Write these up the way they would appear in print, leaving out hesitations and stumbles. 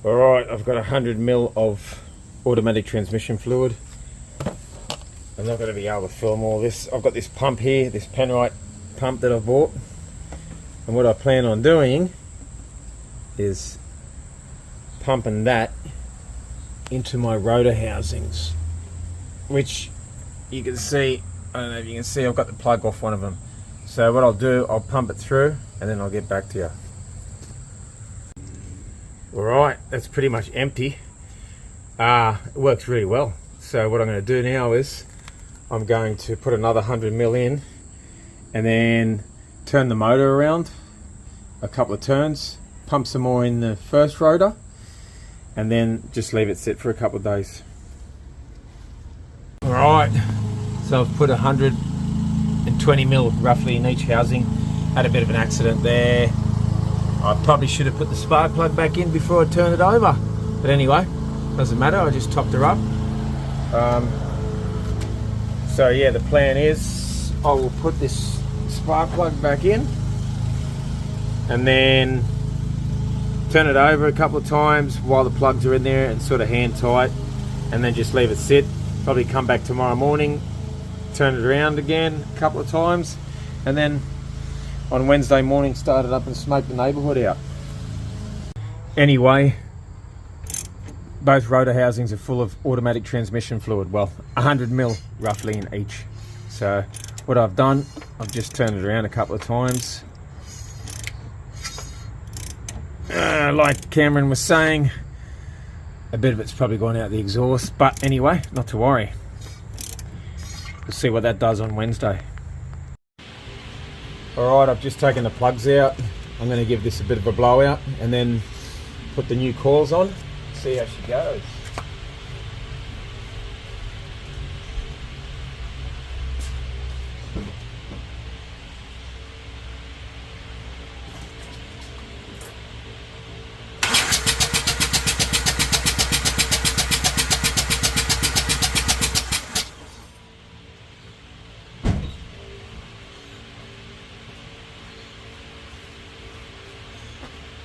Alright, I've got 100 ml of automatic transmission fluid. I'm not going to be able to film all this. I've got this pump here, this Penrite pump that I bought. And what I plan on doing is pumping that into my rotor housings, which you can see, I don't know if you can see, I've got the plug off one of them. So what I'll do, I'll pump it through and then I'll get back to you. Alright, that's pretty much empty. It works really well. So what I'm going to do now is I'm going to put another 100 ml in and then turn the motor around a couple of turns, pump some more in the first rotor, and then just leave it sit for a couple of days. Alright, so I've put 120 ml roughly in each housing. Had a bit of an accident there. I probably should have put the spark plug back in before I turned it over. But anyway, doesn't matter, I just topped her up. So yeah, the plan is I will put this spark plug back in and then turn it over a couple of times while the plugs are in there and sort of hand tight, and then just leave it sit. Probably come back tomorrow morning, turn it around again a couple of times, and then on Wednesday morning start it up and smoke the neighbourhood out. Anyway, both rotor housings are full of automatic transmission fluid. Well, 100 ml roughly in each. So what I've done, I've just turned it around a couple of times. Like Cameron was saying, a bit of it's probably gone out the exhaust, but anyway, not to worry. We'll see what that does on Wednesday. Alright, I've just taken the plugs out. I'm going to give this a bit of a blowout and then put the new coils on, see how she goes.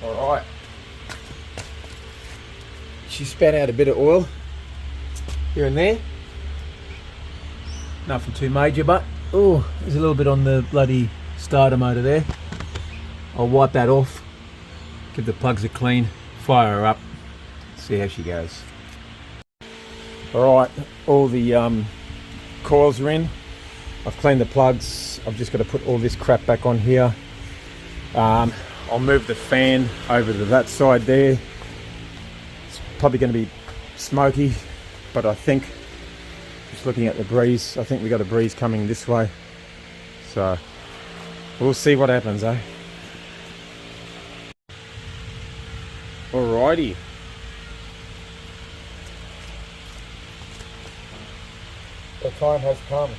Alright, she spat out a bit of oil here and there. Nothing too major, but oh, there's a little bit on the bloody starter motor there. I'll wipe that off, give the plugs a clean, fire her up, see how she goes. Alright, all the coils are in. I've cleaned the plugs. I've just got to put all this crap back on here. I'll move the fan over to that side there. It's probably going to be smoky, but I think, just looking at the breeze, I think we got a breeze coming this way. So we'll see what happens, eh? Alrighty. The time has come.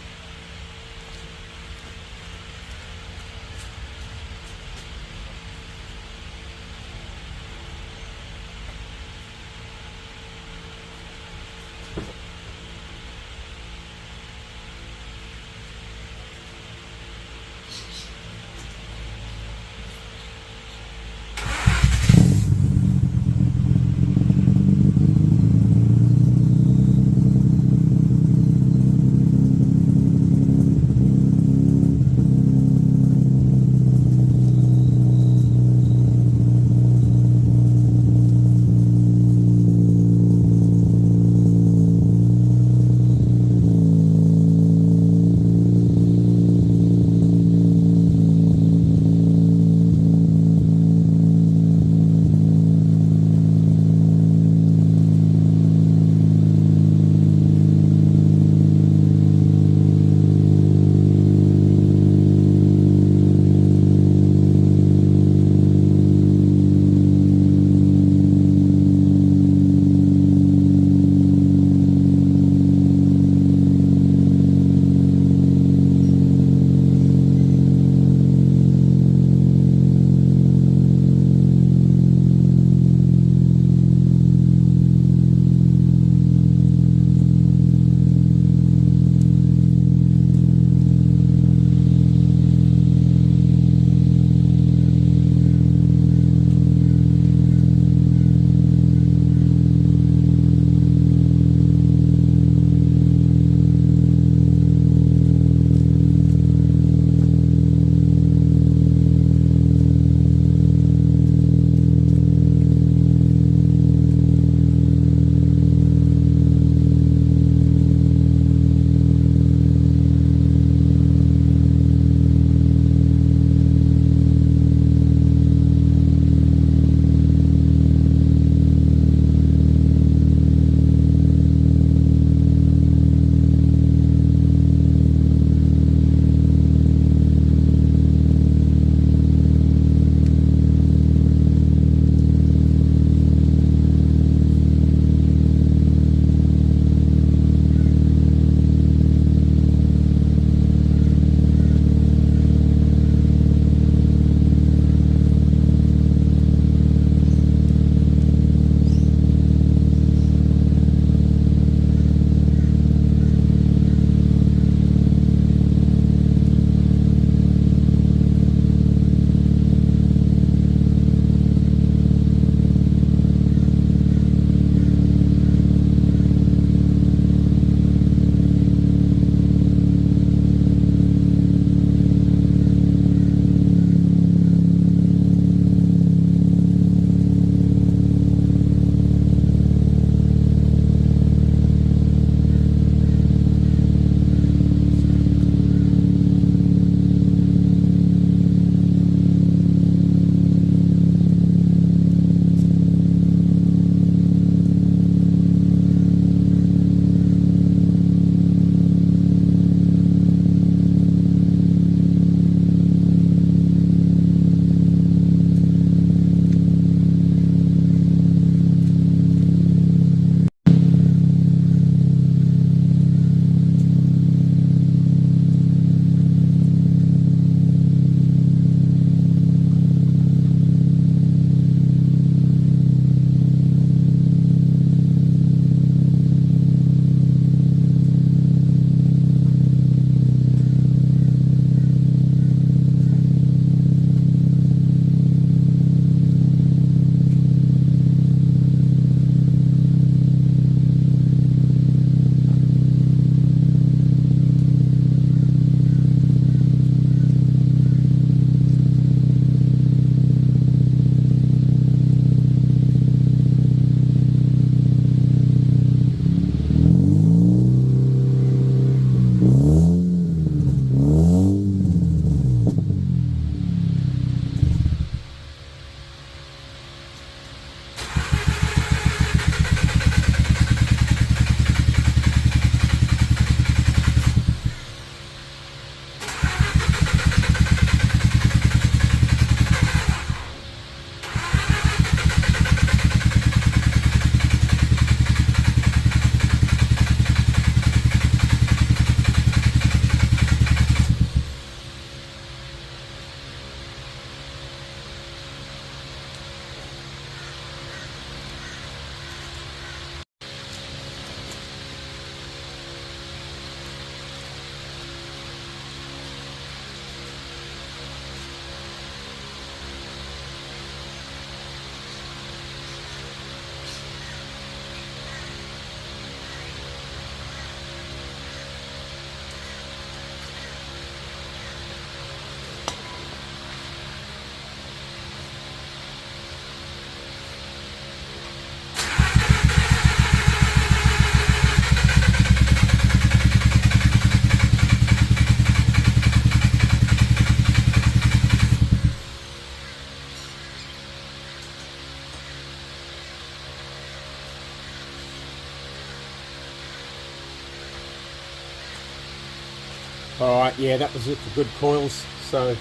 Alright, yeah, that was it for good coils. So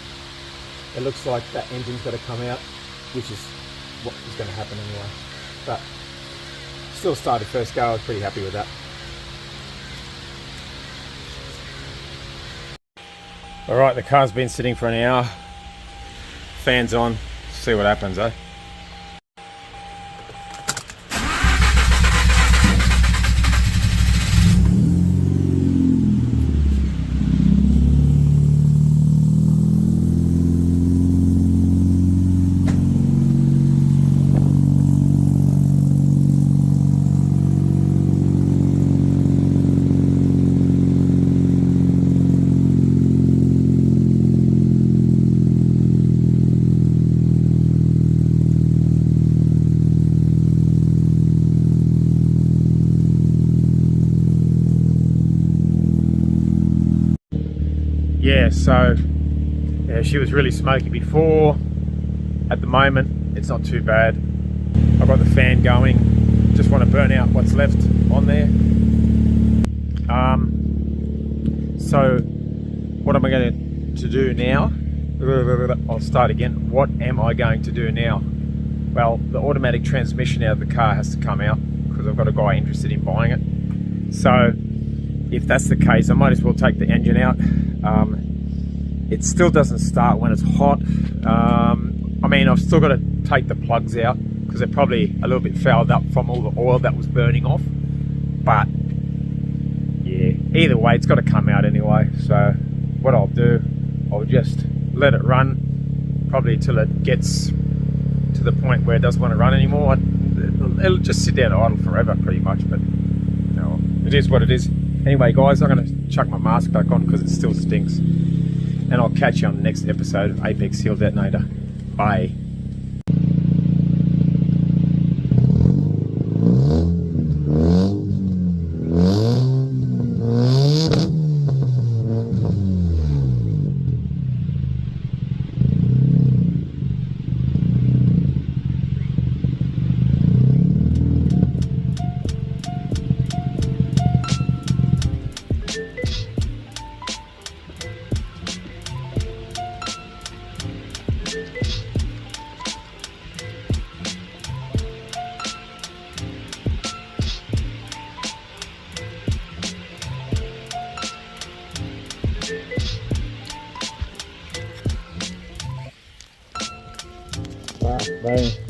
it looks like that engine's got to come out, which is what is going to happen anyway. But still started first go, I was pretty happy with that. Alright, the car's been sitting for an hour. Fans on, see what happens, eh? Yeah, so yeah, she was really smoky before. At the moment, it's not too bad. I've got the fan going. Just want to burn out what's left on there. So what am I going to do now? I'll start again. What am I going to do now? Well, the automatic transmission out of the car has to come out because I've got a guy interested in buying it. So if that's the case, I might as well take the engine out. It still doesn't start when it's hot. I mean, I've still got to take the plugs out because they're probably a little bit fouled up from all the oil that was burning off. But yeah, either way, it's got to come out anyway. So what I'll do, I'll just let it run probably till it gets to the point where it doesn't want to run anymore. It'll just sit down idle forever pretty much, but no, it is what it is. Anyway guys, I'm going to chuck my mask back on because it still stinks. And I'll catch you on the next episode of Apexseal Detonator. Bye. Bye.